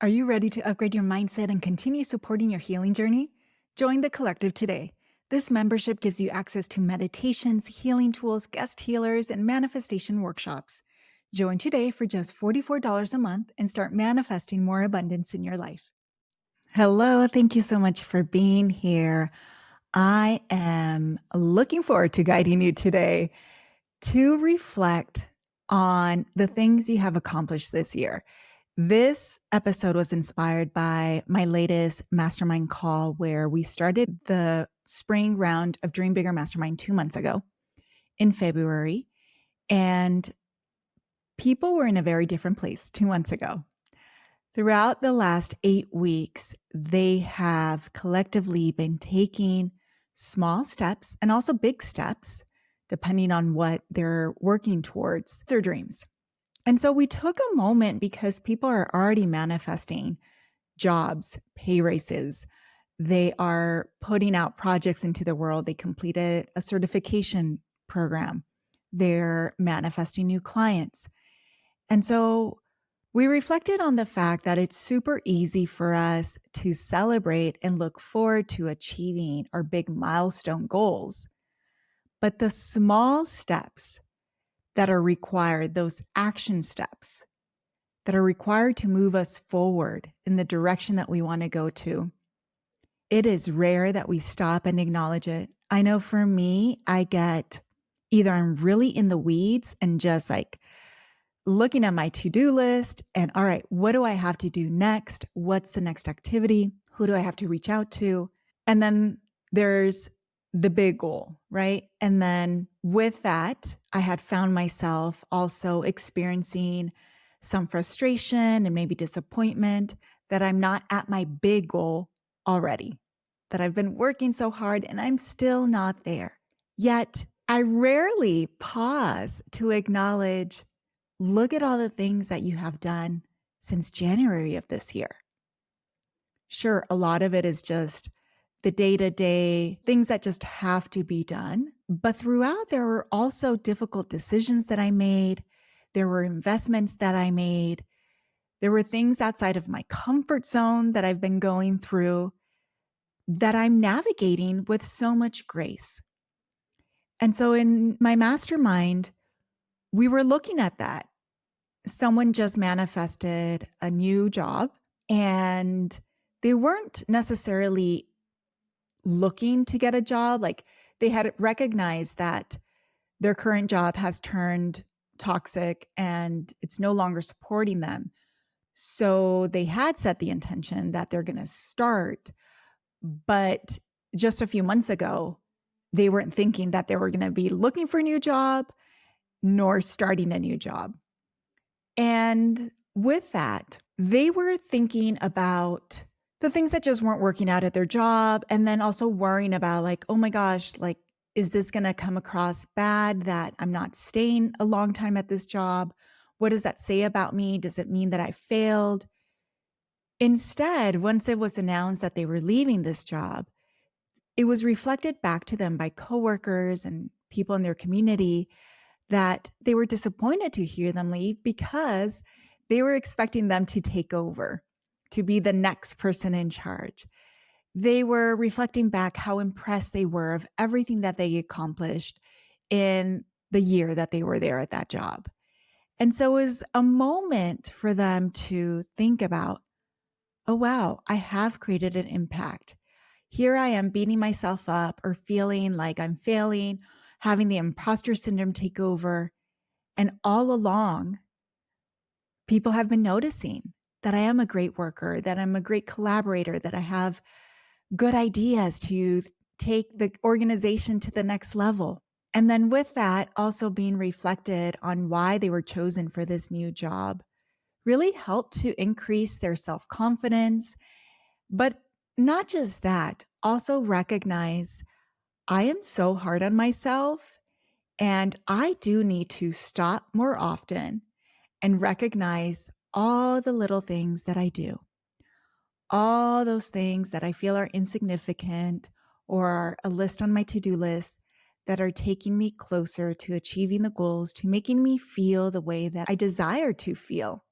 Are you ready to upgrade your mindset and continue supporting your healing journey? Join the collective today. This membership gives you access to meditations, healing tools, guest healers, and manifestation workshops. Join today for just $44 a month and start manifesting more abundance in your life. Hello, thank you so much for being here. I am looking forward to guiding you today to reflect on the things you have accomplished this year. This episode was inspired by my latest mastermind call where we started the spring round of Dream Bigger Mastermind 2 months ago in February. And people were in a very different place 2 months ago. Throughout the last 8 weeks, they have collectively been taking small steps and also big steps, depending on what they're working towards their dreams. And so we took a moment because people are already manifesting jobs, pay raises. They are putting out projects into the world. They completed a certification program. They're manifesting new clients. And so we reflected on the fact that it's super easy for us to celebrate and look forward to achieving our big milestone goals. But the small steps that are required, those action steps that are required to move us forward in the direction that we want to go to, it is rare that we stop and acknowledge it. I know for me, I get either I'm really in the weeds and just like looking at my to-do list and, all right, what do I have to do next? What's the next activity? Who do I have to reach out to? And then there's the big goal, right? And then with that, I had found myself also experiencing some frustration and maybe disappointment that I'm not at my big goal already, that I've been working so hard and I'm still not there. Yet I rarely pause to acknowledge, look at all the things that you have done since January of this year. Sure, a lot of it is just the day-to-day things that just have to be done. But throughout, there were also difficult decisions that I made. There were investments that I made. There were things outside of my comfort zone that I've been going through that I'm navigating with so much grace. And so in my mastermind, we were looking at that. Someone just manifested a new job and they weren't necessarily looking to get a job. Like they had recognized that their current job has turned toxic and it's no longer supporting them. So they had set the intention that they're going to start. But just a few months ago, they weren't thinking that they were going to be looking for a new job nor starting a new job. And with that, they were thinking about the things that just weren't working out at their job. And then also worrying about like, oh my gosh, like, is this going to come across bad that I'm not staying a long time at this job? What does that say about me? Does it mean that I failed? Instead, once it was announced that they were leaving this job, it was reflected back to them by coworkers and people in their community that they were disappointed to hear them leave because they were expecting them to take over, to be the next person in charge. They were reflecting back how impressed they were of everything that they accomplished in the year that they were there at that job. And so it was a moment for them to think about, oh, wow, I have created an impact. Here I am beating myself up or feeling like I'm failing, having the imposter syndrome take over. And all along, people have been noticing that I am a great worker, that I'm a great collaborator, that I have good ideas to take the organization to the next level. And then with that, also being reflected on why they were chosen for this new job really helped to increase their self-confidence. But not just that, also recognize I am so hard on myself and I do need to stop more often and recognize all the little things that I do, all those things that I feel are insignificant or are a list on my to-do list that are taking me closer to achieving the goals, to making me feel the way that I desire to feel.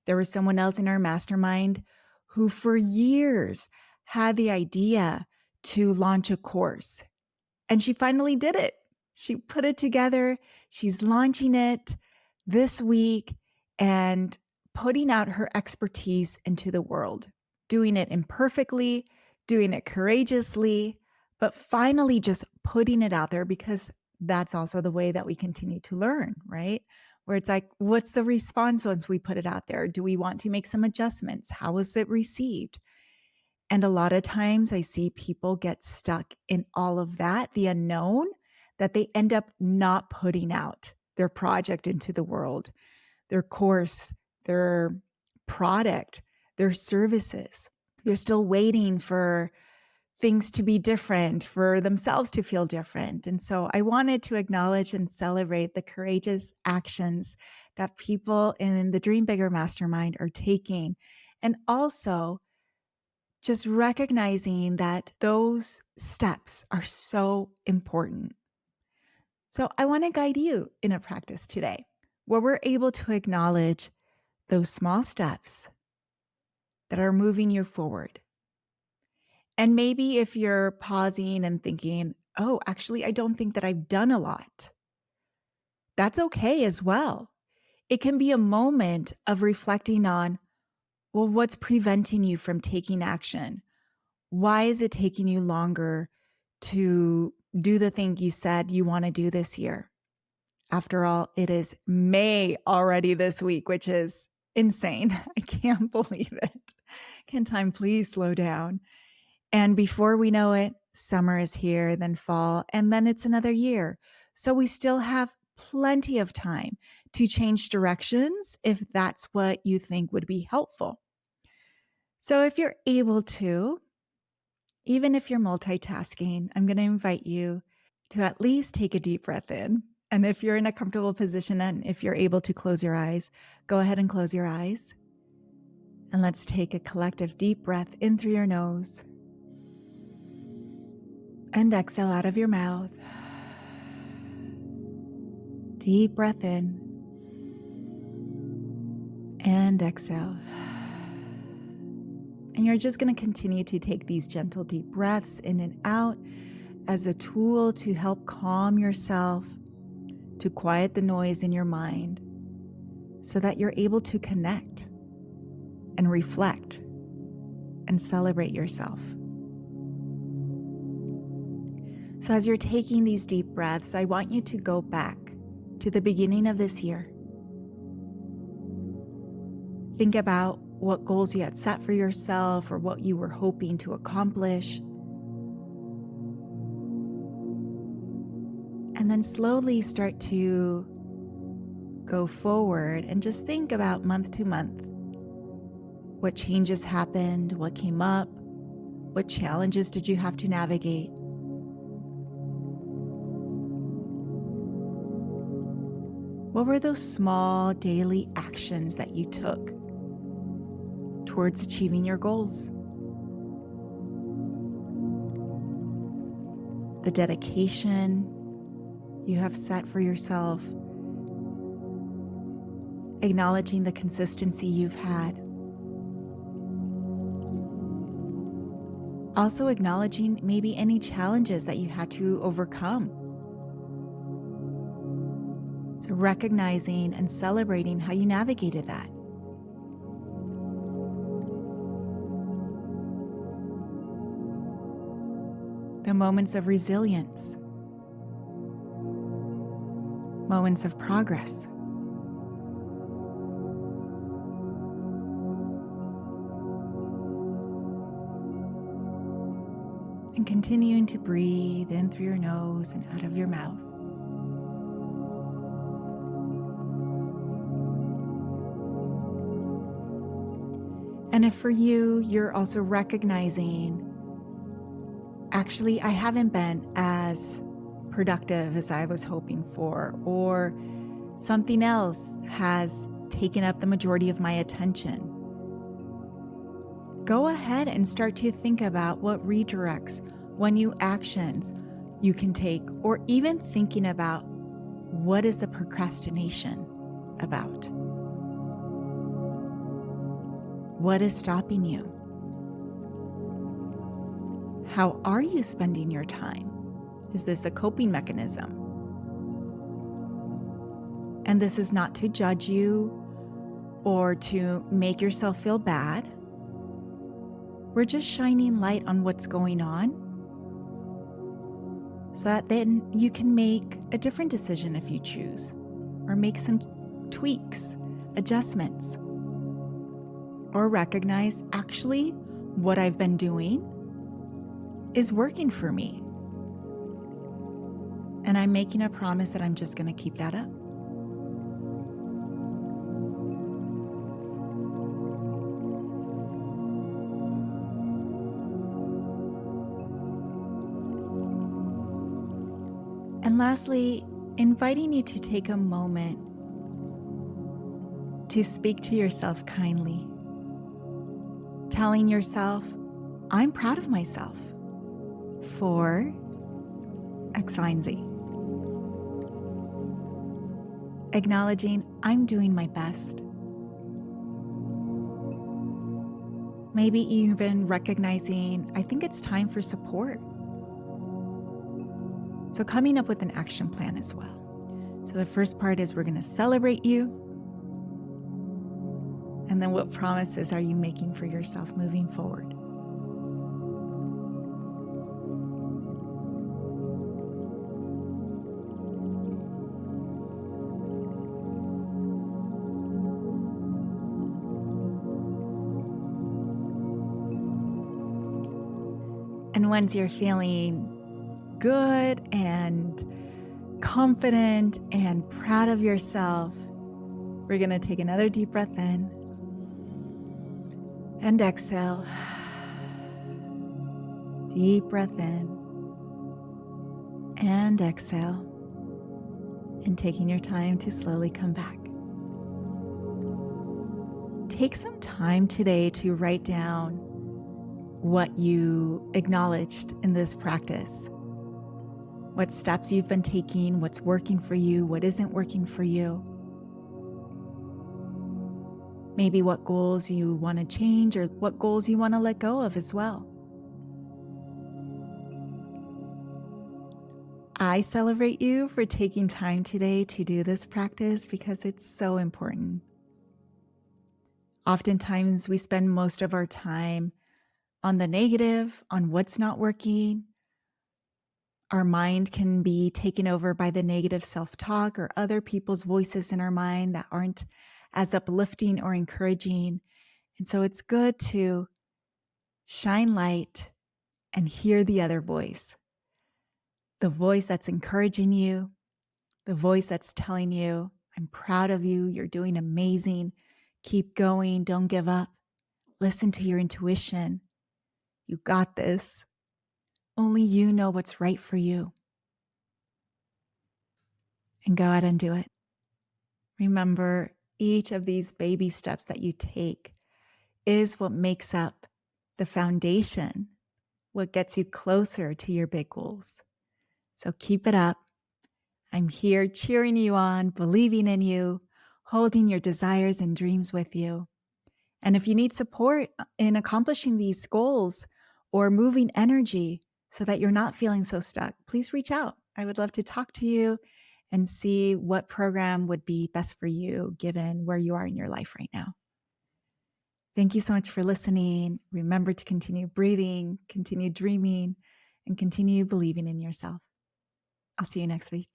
There was someone else in our mastermind who for years had the idea to launch a course. And she finally did it. She put it together. She's launching it this week and putting out her expertise into the world, doing it imperfectly, doing it courageously, but finally just putting it out there, because that's also the way that we continue to learn, right? Where it's like, what's the response once we put it out there? Do we want to make some adjustments? How was it received? And a lot of times I see people get stuck in all of that, the unknown, that they end up not putting out their project into the world, their course, their product, their services. They're still waiting for things to be different, for themselves to feel different. And so I wanted to acknowledge and celebrate the courageous actions that people in the Dream Bigger Mastermind are taking. And also just recognizing that those steps are so important. So I want to guide you in a practice today where we're able to acknowledge those small steps that are moving you forward. And maybe if you're pausing and thinking, oh, actually, I don't think that I've done a lot, that's okay as well. It can be a moment of reflecting on, well, what's preventing you from taking action? Why is it taking you longer to do the thing you said you want to do this year? After all, it is May already this week, which is insane. I can't believe it. Can time please slow down? And before we know it, summer is here, then fall, and then it's another year. So we still have plenty of time to change directions if that's what you think would be helpful. So if you're able to, even if you're multitasking, I'm going to invite you to at least take a deep breath in. And if you're in a comfortable position and if you're able to close your eyes, go ahead and close your eyes. And let's take a collective deep breath in through your nose and exhale out of your mouth. Deep breath in and exhale. And you're just going to continue to take these gentle deep breaths in and out as a tool to help calm yourself, to quiet the noise in your mind so that you're able to connect and reflect and celebrate yourself. So as you're taking these deep breaths, I want you to go back to the beginning of this year. Think about what goals you had set for yourself or what you were hoping to accomplish. And then slowly start to go forward and just think about month to month. What changes happened? What came up? What challenges did you have to navigate? What were those small daily actions that you took towards achieving your goals? The dedication you have set for yourself, acknowledging the consistency you've had. Also acknowledging maybe any challenges that you had to overcome. So recognizing and celebrating how you navigated that. The moments of resilience, moments of progress. And continuing to breathe in through your nose and out of your mouth. And if for you, you're also recognizing, actually, I haven't been as productive as I was hoping for, or something else has taken up the majority of my attention. Go ahead and start to think about what redirects, what new actions you can take, or even thinking about what is the procrastination about. What is stopping you? How are you spending your time? Is this a coping mechanism? And this is not to judge you or to make yourself feel bad. We're just shining light on what's going on so that then you can make a different decision if you choose, or make some tweaks, adjustments, or recognize actually what I've been doing is working for me. And I'm making a promise that I'm just going to keep that up. And lastly, inviting you to take a moment to speak to yourself kindly, telling yourself, I'm proud of myself for X, Y, and Z. Acknowledging I'm doing my best. Maybe even recognizing I think it's time for support. So coming up with an action plan as well. So the first part is we're going to celebrate you. And then what promises are you making for yourself moving forward? And once you're feeling good and confident and proud of yourself, we're going to take another deep breath in and exhale. Deep breath in and exhale, and taking your time to slowly come back. Take some time today to write down what you acknowledged in this practice. What steps you've been taking, what's working for you, what isn't working for you. Maybe what goals you want to change or what goals you want to let go of as well. I celebrate you for taking time today to do this practice because it's so important. Oftentimes we spend most of our time on the negative, on what's not working. Our mind can be taken over by the negative self-talk or other people's voices in our mind that aren't as uplifting or encouraging. And so it's good to shine light and hear the other voice. The voice that's encouraging you, the voice that's telling you, I'm proud of you, you're doing amazing, keep going, don't give up. Listen to your intuition. You got this. Only you know what's right for you. And go out and do it. Remember, each of these baby steps that you take is what makes up the foundation, what gets you closer to your big goals. So keep it up. I'm here cheering you on, believing in you, holding your desires and dreams with you. And if you need support in accomplishing these goals or moving energy so that you're not feeling so stuck, please reach out. I would love to talk to you and see what program would be best for you given where you are in your life right now. Thank you so much for listening. Remember to continue breathing, continue dreaming, and continue believing in yourself. I'll see you next week.